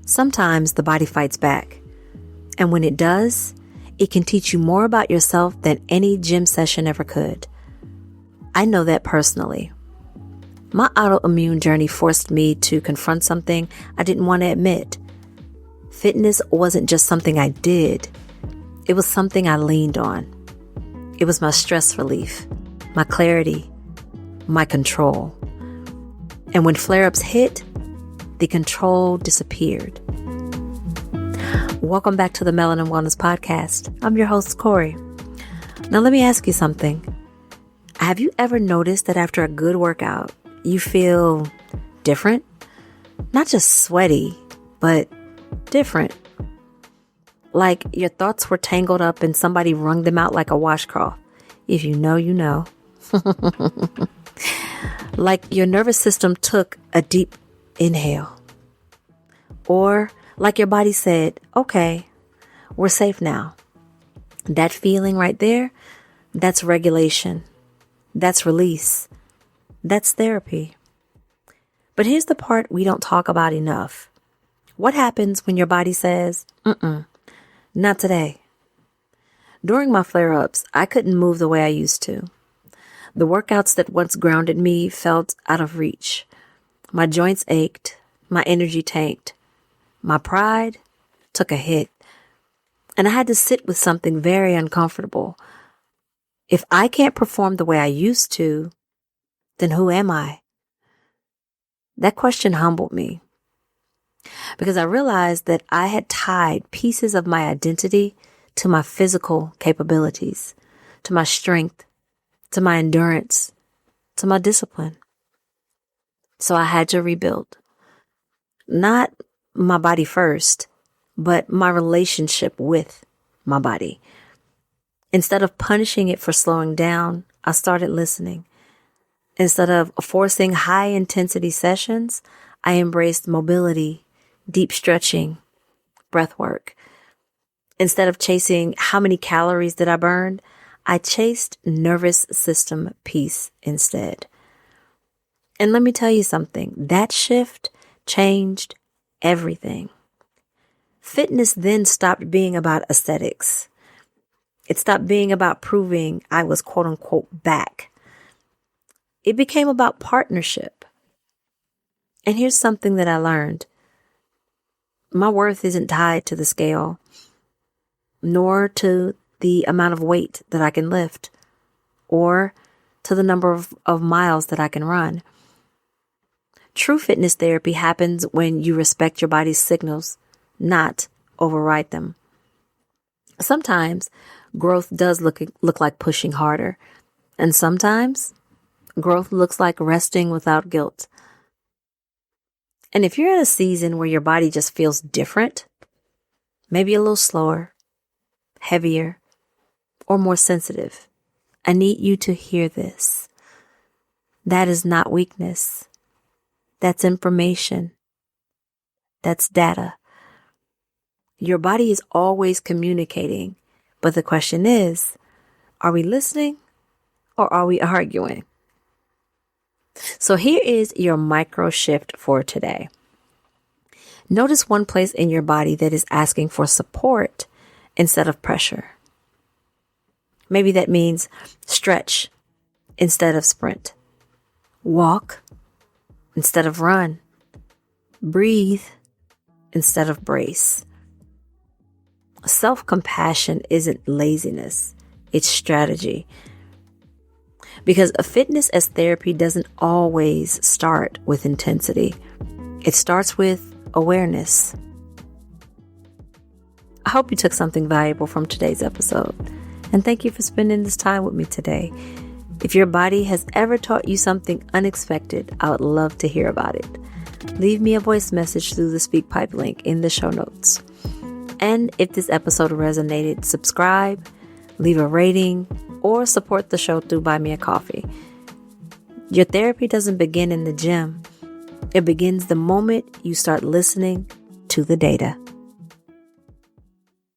Sometimes the body fights back. And when it does, it can teach you more about yourself than any gym session ever could. I know that personally. My autoimmune journey forced me to confront something I didn't want to admit. Fitness wasn't just something I did. It was something I leaned on. It was my stress relief, my clarity, my control. And when flare-ups hit, the control disappeared. Welcome back to the Melanin Wellness Podcast. I'm your host, Cori. Now let me ask you something. Have you ever noticed that after a good workout, you feel different? Not just sweaty, but different. Like your thoughts were tangled up and somebody wrung them out like a washcloth. If you know, you know. Like your nervous system took a deep inhale. Or like your body said, okay, we're safe now. That feeling right there, that's regulation. That's release. That's therapy. But here's the part we don't talk about enough. What happens when your body says, not today? During my flare-ups, I couldn't move the way I used to. The workouts that once grounded me felt out of reach. My joints ached. My energy tanked. My pride took a hit. And I had to sit with something very uncomfortable. If I can't perform the way I used to, then who am I? That question humbled me because I realized that I had tied pieces of my identity to my physical capabilities, to my strength, to my endurance, to my discipline. So I had to rebuild. Not my body first, but my relationship with my body. Instead of punishing it for slowing down, I started listening. Instead of forcing high intensity sessions, I embraced mobility, deep stretching, breath work. Instead of chasing how many calories did I burn, I chased nervous system peace instead. And let me tell you something, that shift changed everything. Fitness then stopped being about aesthetics. It stopped being about proving I was quote unquote back. It became about partnership. And here's something that I learned. My worth isn't tied to the scale, nor to the amount of weight that I can lift, or to the number of miles that I can run. True fitness therapy happens when you respect your body's signals, not override them. Sometimes growth does look like pushing harder, and sometimes growth looks like resting without guilt. And if you're in a season where your body just feels different, maybe a little slower, heavier, or more sensitive, I need you to hear this. That is not weakness. That's information. That's data. Your body is always communicating, but the question is, are we listening or are we arguing? So here is your micro shift for today. Notice one place in your body that is asking for support instead of pressure. Maybe that means stretch instead of sprint. Walk instead of run. Breathe instead of brace. Self-compassion isn't laziness, it's strategy. Because a fitness as therapy doesn't always start with intensity. It starts with awareness. I hope you took something valuable from today's episode. And thank you for spending this time with me today. If your body has ever taught you something unexpected, I would love to hear about it. Leave me a voice message through the SpeakPipe link in the show notes. And if this episode resonated, subscribe, leave a rating, or support the show through Buy Me a Coffee. Your therapy doesn't begin in the gym. It begins the moment you start listening to the data.